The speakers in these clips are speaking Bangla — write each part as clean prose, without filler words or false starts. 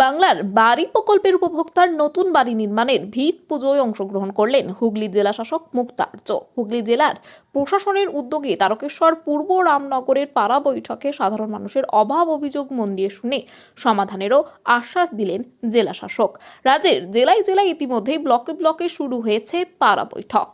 বাংলার বাড়ি প্রকল্পের উপভোক্তার নতুন বাড়ি নির্মাণের ভিত পুজোয় অংশগ্রহণ করলেন হুগলি জেলা শাসক মুক্তা আর্য। হুগলি জেলার প্রশাসনের উদ্যোগে তারকেশ্বর পূর্ব রামনগরের পাড়া বৈঠকে সাধারণ মানুষের অভাব অভিযোগ মন দিয়ে শুনে সমাধানেরও আশ্বাস দিলেন জেলা শাসক। রাজ্যের জেলায় জেলায় ইতিমধ্যেই ব্লকে ব্লকে শুরু হয়েছে পাড়া বৈঠক।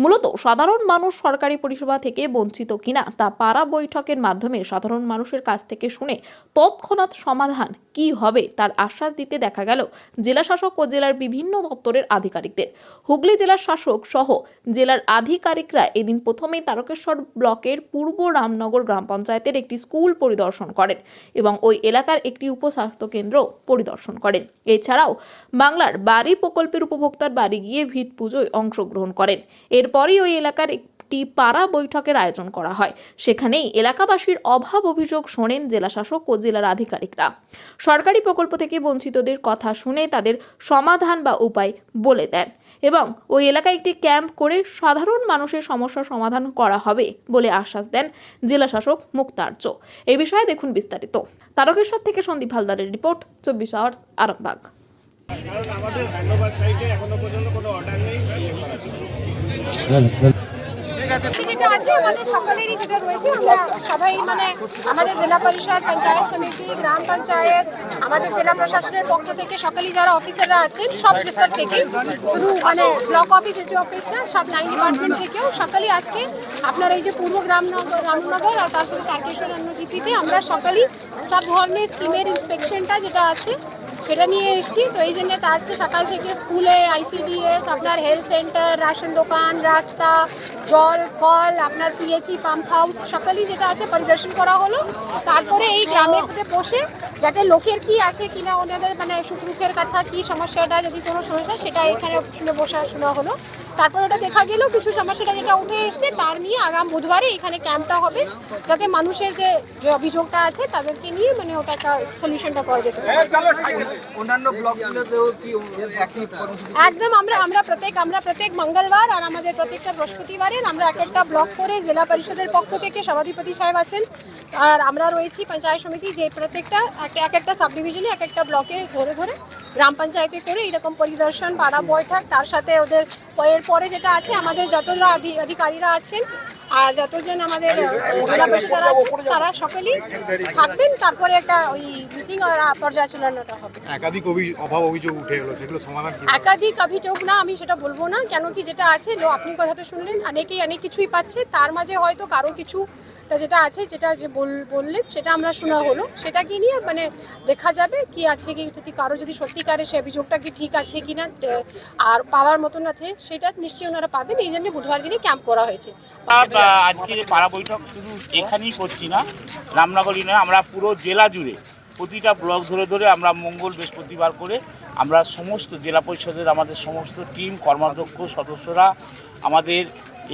মূলত সাধারণ মানুষ সরকারি পরিষেবা থেকে বঞ্চিত কিনা তা পাড়া বৈঠকের মাধ্যমে সাধারণ মানুষের কাছ থেকে শুনে তৎক্ষণাৎ সমাধান কি হবে তার আশ্বাস দিতে দেখা গেল জেলা শাসক ও জেলার বিভিন্ন দপ্তরের আধিকারিকদের। হুগলি জেলার শাসক সহ জেলার আধিকারিকরা এদিন প্রথমেই তারকেশ্বর ব্লকের পূর্ব রামনগর গ্রাম পঞ্চায়েতের একটি স্কুল পরিদর্শন করেন এবং ওই এলাকার একটি উপস্বাস্থ্য কেন্দ্র পরিদর্শন করেন। এছাড়াও বাংলার বাড়ি প্রকল্পের উপভোক্তার বাড়ি গিয়ে ভিত পুজোয় অংশগ্রহণ করেন। এরপরই ওই এলাকার একটি পাড়া বৈঠকের আয়োজন করা হয়। সেখানেই এলাকাবাসীর অভাব অভিযোগ শোনেন জেলা শাসক ও জেলার আধিকারিকরা। সরকারি প্রকল্প থেকে বঞ্চিতদের কথা শুনে তাদের সমাধান বা উপায় বলে দেন এবং ওই এলাকায় একটি ক্যাম্প করে সাধারণ মানুষের সমস্যার সমাধান করা হবে বলে আশ্বাস দেন জেলা শাসক মুক্তা আর্য। এই বিষয়ে দেখুন বিস্তারিত। তারকেশ্বর থেকে সন্দীপ হালদারের রিপোর্ট, 24 আওয়ার্স আরামবাগ। কারণ আমাদের হ্যান্ডওভার সাইটে এখনো পর্যন্ত কোনো অর্ডার নেই। যেটা আছে আমাদের সকলেরই যেটা রয়েছে, আমরা সবাই মানে আমাদের জেলা পরিষদ, পঞ্চায়েত সমিতি, গ্রাম পঞ্চায়েত, আমাদের জেলা প্রশাসনের পক্ষ থেকে সকলেই যারা অফিসাররা আছেন সব ডিস্ট্রিক্ট থেকে, শুধু মানে ব্লক অফিস এসডি অফিস না, সব লাইন ডিপার্টমেন্ট থেকেও সকলেই আজকে আপনার এই যে পূর্ব রামনগর আর তার সাথে তারকেশ্বর জিপিতে আমরা সকলেই সব ধরনের স্কিমের ইন্সপেকশনটা যেটা আছে সেটা নিয়ে এসেছি। তো এই জন্য আজকে সকাল থেকে স্কুলে, আইসিডিএস, আপনার হেলথ সেন্টার, রাশন দোকান, রাস্তা, জল, ফল, আপনার পিএইচই, পাম্প হাউস সকলেই যেটা আছে পরিদর্শন করা হলো। তারপরে এই গ্রামের মধ্যে বসে যাতে লোকের কি আছে কিনা, ওনাদের মানে সুখের কথা কি সমস্যাটা, যদি কোনো সমস্যা সেটা এখানে শুনে বসা শোনা হলো। তারপর ওটা দেখা গেল কিছু সমস্যাটা যেটা উঠে এসছে তার নিয়ে আগাম বুধবারে এখানে ক্যাম্পটা হবে, যাতে মানুষের যে অভিযোগটা আছে তাদেরকে নিয়ে মানে ওটা একটা সলিউশনটা করা যেতে পারে। অন্যান্য ব্লকগুলোতেও কি একই কর্মসূচি? একদম আমরা প্রত্যেক মঙ্গলবার আর আমাদের প্রত্যেকটা বৃহস্পতিবারে আমরা এক একটা ব্লক করে জেলা পরিষদের পক্ষ থেকে সভাধিপতি সাহেব আছেন আর আমরা রয়েছি পঞ্চায়েত সমিতি, যে প্রত্যেকটা এক একটা সাব ডিভিশনে এক একটা ব্লকে ধরে ধরে গ্রাম পঞ্চায়েতে করে এরকম পরিদর্শন, পাড়া বৈঠক, তার সাথে ওদের পরে যেটা আছে আমাদের যতজন আধিকারীরা আছেন আর যতজন আমাদের জেলা পরিষদরা আছেন তারা সকলেই থাকবেন। তারপরে একটা ওই মিটিং আর পর্যালোচনাটা হবে। একাধিক অভাব অভিযোগ উঠে এলো, সেগুলো সমাধান কি? একাধিক অভিযোগ না, আমি সেটা বলবো না, কেন কি যেটা আছে আপনি কথাটা শুনলেন, অনেকেই অনেক কিছুই পাচ্ছে, তার মাঝে হয়তো কারো কিছু যেটা আছে যেটা যে বললেন সেটা আমরা শোনা হলো, সেটাকে নিয়ে মানে দেখা যাবে কি আছে কি, যদি কারো যদি সত্যিকারের সে অভিযোগটা কি ঠিক আছে কি না আর পাওয়ার মতন আছে সেটা নিশ্চয়ই ওনারা পাবেন। এই জন্য বুধবার দিনে ক্যাম্প করা হয়েছে। আজকে পাড়া বৈঠক শুধু এখানেই করছি না, রামনগরই নয়, আমরা পুরো জেলা জুড়ে প্রতিটা ব্লক ধরে ধরে আমরা মঙ্গল বৃহস্পতিবার করে আমরা সমস্ত জেলা পরিষদের আমাদের সমস্ত টিম, কর্মাধ্যক্ষ সদস্যরা, আমাদের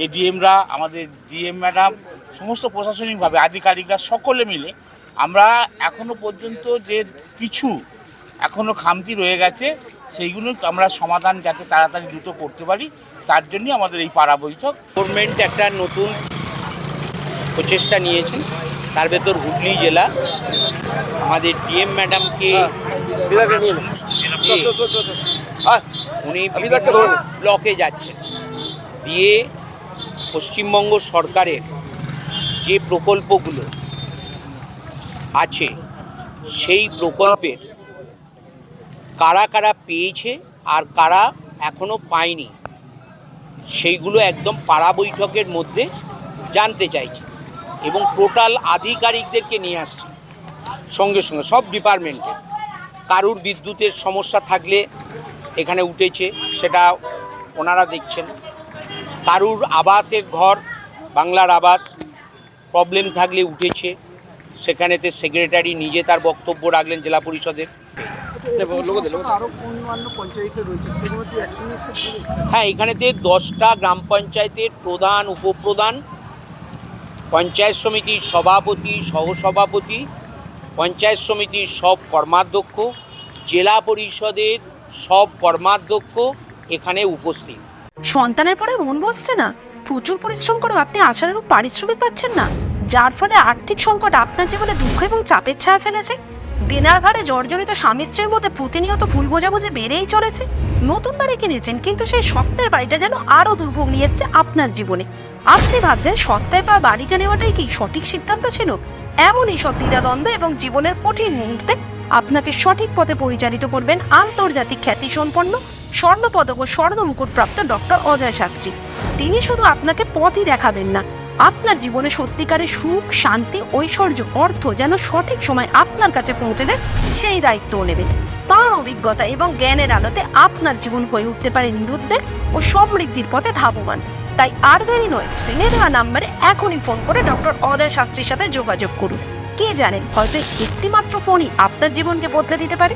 এডিএমরা, আমাদের ডিএম ম্যাডাম, সমস্ত প্রশাসনিকভাবে আধিকারিকরা সকলে মিলে আমরা এখনও পর্যন্ত যে কিছু এখনও খামতি রয়ে গেছে সেইগুলো আমরা সমাধান যাতে তাড়াতাড়ি দ্রুত করতে পারি, তার জন্যই আমাদের এই পাড়া বৈঠক। গভর্নমেন্ট একটা নতুন প্রচেষ্টা নিয়েছেন, তার ভেতর হুগলি জেলা আমাদের ডিএম ম্যাডামকে উনি বিভিন্ন ব্লকে যাচ্ছেন, দিয়ে পশ্চিমবঙ্গ সরকারের যে প্রকল্পগুলো আছে সেই প্রকল্পের কারা কারা পেয়েছে আর কারা এখনও পায়নি সেইগুলো একদম পাড়া বৈঠকের মধ্যে জানতে চাইছে এবং টোটাল আধিকারিকদেরকে নিয়ে আসছে সঙ্গে সঙ্গে সব ডিপার্টমেন্টে। কারুর বিদ্যুতের সমস্যা থাকলে এখানে উঠেছে সেটা ওনারা দেখছেন, কারুর আবাসের ঘর, বাংলার আবাস প্রবলেম থাকলে উঠেছে, সেখানেতে সেক্রেটারি নিজে তার বক্তব্য রাখলেন জেলা পরিষদের। হ্যাঁ, এখানেতে 10টা গ্রাম পঞ্চায়েতের প্রধান, উপপ্রধান, পঞ্চায়েত সমিতির সভাপতি, সহসভাপতি, পঞ্চায়েত সমিতির সব কর্মাধ্যক্ষ, জেলা পরিষদের সব কর্মাধ্যক্ষ এখানে উপস্থিত। সন্তানের পরে মন বসছে না, প্রচুর পরিশ্রম করেও আপনি আশানুরূপ পারিশ্রমিক পাচ্ছেন না, যার ফলে আর্থিক সংকট আপনার জীবনে দুঃখ এবং চাপের ছায়া ফেলেছে। দেনার ভারে জর্জরিত স্বামী স্ত্রীর মধ্যে প্রতিনিয়ত ভুল বোঝাবুঝি বেড়েই চলেছে। নতুন বাড়ি কিনেছেন, কিন্তু সেই স্বপ্নের বাড়িটা যেন আরো দুর্ভোগ নিয়ে এসছে আপনার জীবনে। আপনি ভাবছেন সস্তায় পাওয়া বাড়িটা নেওয়াটাই কি সঠিক সিদ্ধান্ত ছিল? এমনই সব দ্বিধাদ্বন্দ্ব এবং জীবনের কঠিন মুহূর্তে আপনাকে সঠিক পথে পরিচালিত করবেন আন্তর্জাতিক খ্যাতিসম্পন্ন স্বর্ণপদক ও স্বর্ণ মুকুটপ্রাপ্ত ডক্টর অজয় শাস্ত্রী। তিনি শুধু আপনাকে পথই দেখাবেন না, আপনার জীবনে সত্যিকারের সুখ, শান্তি, ঐশ্বর্য, অর্থ যেন সঠিক সময় আপনার কাছে পৌঁছে দেয় সেই দায়িত্বও নেবেন। তার অভিজ্ঞতা এবং জ্ঞানের আলোতে আপনার জীবন হয়ে উঠতে পারে নিরুদ্বেগ ও সমৃদ্ধির পথে ধাবমান। তাই আর দেরি নয়, স্ক্রিনে দেওয়া নাম্বারে এখনই ফোন করে ডক্টর অজয় শাস্ত্রীর সাথে যোগাযোগ করুন। কে জানেন, হয়তো একটি মাত্র ফোনই আপনার জীবনকে বদলে দিতে পারে।